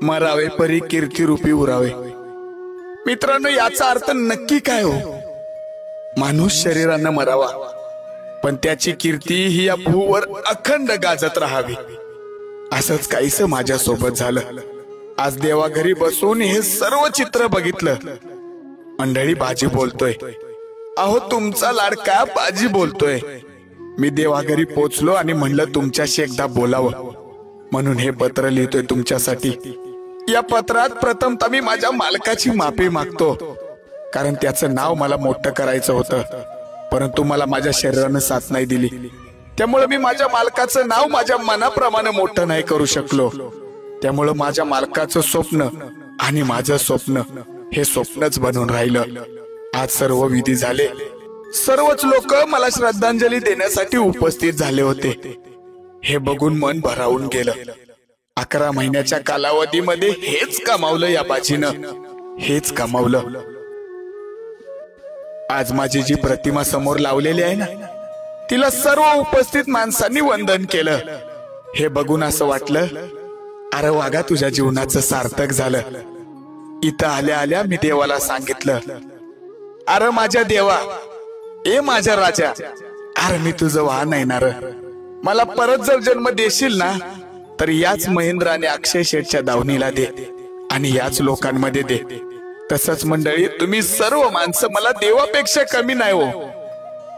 मरावे परी कीर्तिरूपी उरावे। मित्रांनो, याचा अर्थ नक्की काय हो? माणूस शरीरानं मरावा, पण त्याची कीर्ती ही या भूवर अखंड गाजत राहावी। असंच काहीस माझ्या सोबत झालं। आज देवाघरी बसून हे सर्व चित्र बघितलं। मंडळी, बाजी बोलतोय। अहो, तुमचा लाडका बाजी बोलतोय। मी देवाघरी पोचलो आणि म्हणलं तुमच्याशी एकदा बोलावं, म्हणून हे पत्र लिहितोय तुमच्यासाठी। या पत्रात प्रथमतः मी माझ्या मालकाची माफी मागतो, कारण त्याचं नाव मला मोठं करायचं होतं, परंतु मला माझ्या शरीरानं साथ नाही दिली। त्यामुळे मी माझ्या मालकाचं नाव माझ्या मनाप्रमाणे मोठं नाही करू शकलो। त्यामुळे माझ्या मालकाचं स्वप्न आणि माझं स्वप्न हे स्वप्नच बनून राहिलं। आज सर्व विधी झाले। सर्वच लोक मला श्रद्धांजली देण्यासाठी उपस्थित झाले होते। हे बघून मन भरावून गेलं। 11 महिन्याच्या कालावधीमध्ये हेच कमावलं या बाजीनं, हेच कमावलं। आज माझी जी प्रतिमा समोर लावलेली आहे ना, तिला सर्व उपस्थित माणसांनी वंदन केलं। हे बघून असं वाटलं, अरे वागा, तुझ्या जीवनाचं सार्थक झालं। इथं आल्या आल्या मी देवाला सांगितलं, अरे माझ्या देवा, ए माझ्या राजा, अरे मी तुझं वाहन येणार। मला परत जर जन्म देशील ना, तर याच महेंद्र आणि अक्षय शेठच्या दावणीला दे आणि याच लोकांमध्ये दे। तसंच मंडळी, तुम्ही सर्व माणसं मला देवापेक्षा कमी नाही हो,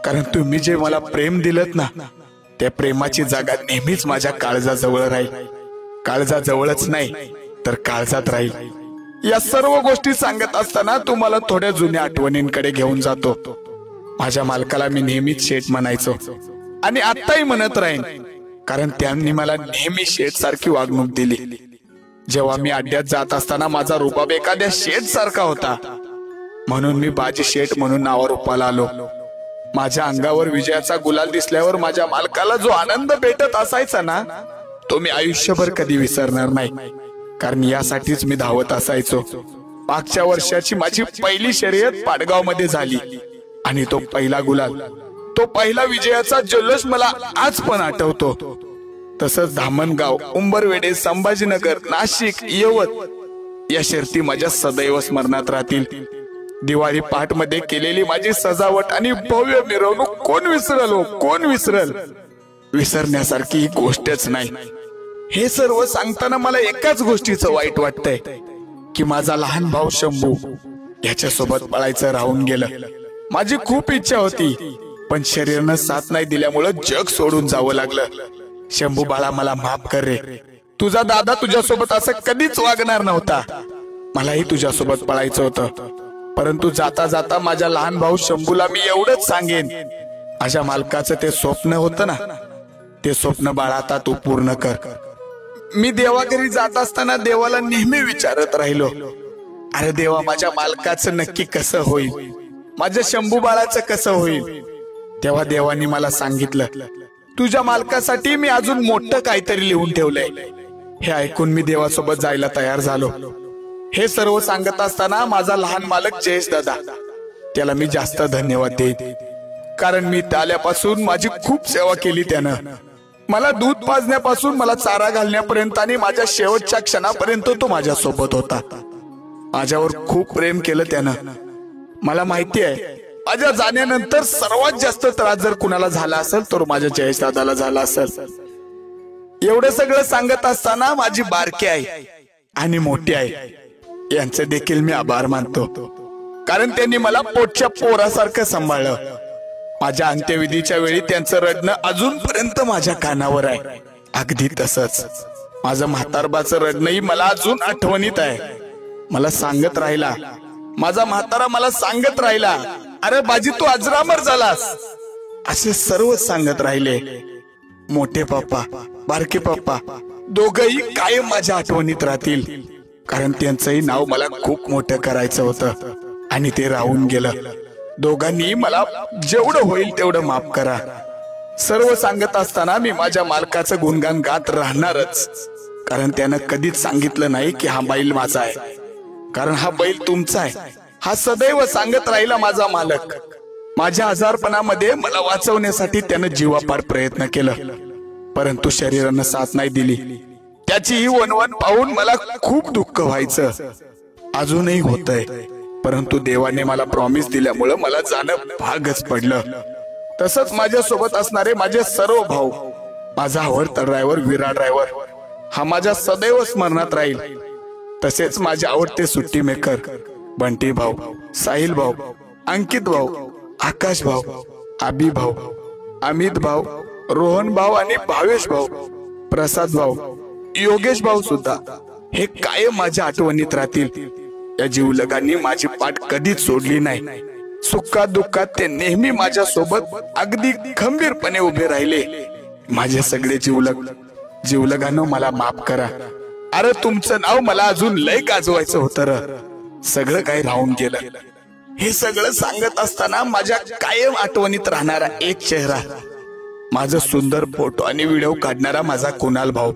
कारण तुम्ही जे मला प्रेम दिलत ना, त्या प्रेमाची जागा नेहमीच माझ्या काळजाजवळ राहील। काळजाजवळच नाही तर काळजात राहील। या सर्व गोष्टी सांगत असताना तुम्हाला थोड्या जुन्या आठवणींकडे घेऊन जातो। माझ्या मालकाला मी नेहमीच शेठ म्हणायचो आणि आत्ताही म्हणत राहीन, कारण त्यांनी मला नेहमी शेठ सारखी वागणूक दिली। जेव्हा मी अड्ड्यात जात असताना माझा रुबाब एखाद्या शेठ सारखा होता, म्हणून मी बाजी शेठ म्हणून नावारूपाला आलो। माझ्या अंगावर विजयाचा गुलाल दिसल्यावर माझ्या मालकाला जो आनंद भेटत असायचा ना, तो मी आयुष्यभर कधी विसरणार नाही, कारण यासाठीच मी धावत असायचो। मागच्या वर्षाची माझी पहिली शर्यत पाडगाव मध्ये झाली आणि तो पहिला गुलाल, तो पहिला विजयाचा जल्लोष मला आज पण आठवतो। तसंच धामणगाव, उंबरवेडे, संभाजीनगर, नाशिक, यवत या शर्ती माझ्या सदैव स्मरणात राहतील। दिवाळी पहाट मध्ये केलेली माझी सजावट आणि भव्य मिरवणूक कोण विसरल हो, कोण विसरल? विसरण्यासारखी ही गोष्टच नाही। हे सर्व सांगताना मला एकाच गोष्टीचं वाईट वाटतंय, की माझा लहान भाऊ शंभू याच्यासोबत पळायचं राहून गेलं। माझी खूप इच्छा होती, पण शरीरानं साथ नाही दिल्यामुळं जग सोडून जावं लागलं। शंभू बाळा, मला माफ कर रे। तुझा दादा तुझ्यासोबत असं कधीच वागणार नव्हता। मलाही तुझ्यासोबत पळायचं होतं, परंतु जाता जाता माझ्या लहान भाऊ शंभूला मी एवढंच सांगेन, माझ्या मालकाचं ते स्वप्न होतं ना, ते स्वप्न बाळा आता तू पूर्ण कर। मी देवाघरी जात असताना देवाला नेहमी विचारत राहिलो, अरे देवा, माझ्या मालकाचं नक्की कसं होईल, माझ्या शंभू बाळाचं कसं होईल? तेव्हा देवानी मला सांगितलं, तुझ्या मालकासाठी मी अजून मोठं काहीतरी लिहून ठेवलंय। हे ऐकून मी देवासोबत जायला तयार झालो। हे सर्व सांगत असताना माझा लहान मालक जयेश दादा, त्याला मी जास्त धन्यवाद देईन, कारण मी आल्यापासून माझी खूप सेवा केली त्यानं। मला दूध पाजण्यापासून मला चारा घालण्यापर्यंत आणि माझ्या शेवटच्या क्षणापर्यंत तो माझ्या सोबत होता। माझ्यावर खूप प्रेम केलं त्यानं। मला माहिती आहे, माझ्या जाण्यानंतर सर्वात जास्त त्रास जर कुणाला झाला असेल तर माझ्या जयेश दादाला झाला असेल। एवढं सगळं सांगत असताना माझी बारकी आई आणि मोठी आई यांचे देखील मी आभार मानतो, कारण त्यांनी मला पोटच्या पोरासारखं सांभाळलं। माझ्या अंत्यविधीच्या वेळी त्यांचं रडणं अजूनपर्यंत माझ्या कानावर आहे। अगदी तसंच माझं म्हातारबाचं रडणंही मला अजून आठवणीत आहे। मला सांगत राहिला, माझा म्हातारा मला सांगत राहिला, अरे बाजी तू अजरामर झालास, असे सर्व सांगत राहिले। मोठे पप्पा, बारके पप्पा दोघही कायम माझ्या आठवणीत राहतील, कारण त्यांचंही नाव मला खूप मोठं करायचं होतं आणि ते राहून गेलं। दोघांनी मला जेवढं होईल तेवढं माफ करा। सर्व सांगत असताना मी माझ्या मालकाचं गुणगान गात राहणारच, कारण त्यानं कधीच सांगितलं नाही की हा बैल माझा आहे, कारण हा बैल तुमचा आहे। हा सदैव सांगत राहिला माझा मालक। माझ्या आजारपणामध्ये मला वाचवण्यासाठी त्यानं जीवापाड प्रयत्न केलं, परंतु शरीरानं साथ नाही दिली। त्याची ही वणवण पाहून मला खूप दुःख व्हायचं, अजूनही होतंय. परंतु देवाने मला प्रॉमिस दिल्यामुळं मला जाणं भागच पडलं. तसंच माझ्या सोबत असणारे माझे सर्व भाऊ, माझा आवडता ड्रायव्हर विरा ड्रायव्हर हा माझ्या सदैव स्मरणात राहील. तसेच माझे आवडते सुट्टी मेकर बंटी भाऊ, साहिल भाऊ, अंकित भाऊ, आकाश भाऊ, आबी भाऊ, अमित भाऊ, रोहन भाऊ आणि भावेश भाऊ, प्रसाद भाऊ, योगेश भाऊ सुद्धा हे कायम माझ्या आठवणीत राहतील. या जीवलगांनी माझी पाठ कधीच सोडली नाही. सुखात दुःखात ते नेहमी माझ्या सोबत अगदी खंबीरपणे उभे राहिले. माझे सगळे जीवलगांनो मला माफ करा. अरे तुमचं नाव मला अजून लय गाजवायचं होतं र. सगळं काही राहून गेलं. हे सगळं सांगत असताना माझ्या कायम आठवणीत राहणारा एक चेहरा, माझं सुंदर फोटो आणि व्हिडिओ काढणारा माझा कुणाल भाऊ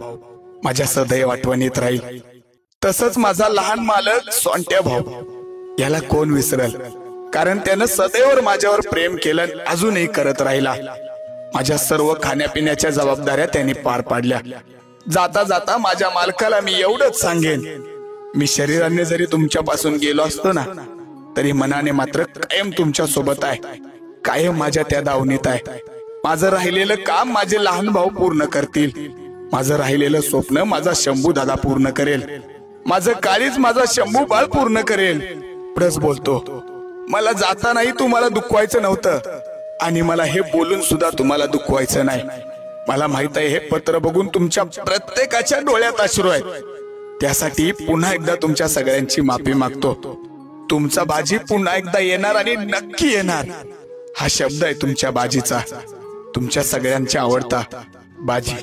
माझ्या सदैव आठवणीत राहील. तसंच माझा लहान मालक सोंट्या भाऊ, याला कोण विसरल, कारण त्यानं सदैव माझ्यावर प्रेम केलं, अजूनही करत राहिला. माझ्या सर्व खाण्यापिण्याच्या जबाबदाऱ्या त्यांनी पार पाडल्या. जाता जाता माझ्या मालकाला मी एवढंच सांगेन, मी शरीराने जरी तुमच्यापासून गेलो असतो ना, तरी मनाने मात्र कायम तुमच्या सोबत आहे, कायम माझ्या त्या दावणीत आहे. माझं राहिलेलं काम माझे लहान भाऊ पूर्ण करतील. माझं राहिलेलं स्वप्न माझा शंभू दादा पूर्ण करेल. माझं काळीज माझा शंभू बाळ पूर्ण करेल. पुढंच बोलतो, मला जातानाही तुम्हाला दुखवायचं नव्हतं आणि मला हे बोलून सुद्धा तुम्हाला दुखवायचं नाही. मला माहित आहे हे पत्र बघून तुमच्या प्रत्येकाच्या डोळ्यात अश्रू आहेत. त्यासाठी पुन्हा एकदा तुमच्या सगळ्यांची माफी मागतो. तुमचा बाजी पुन्हा एकदा येणार आणि नक्की येणार, हा शब्द आहे तुमच्या बाजीचा, तुमच्या सगळ्यांचा आवडता बाजी.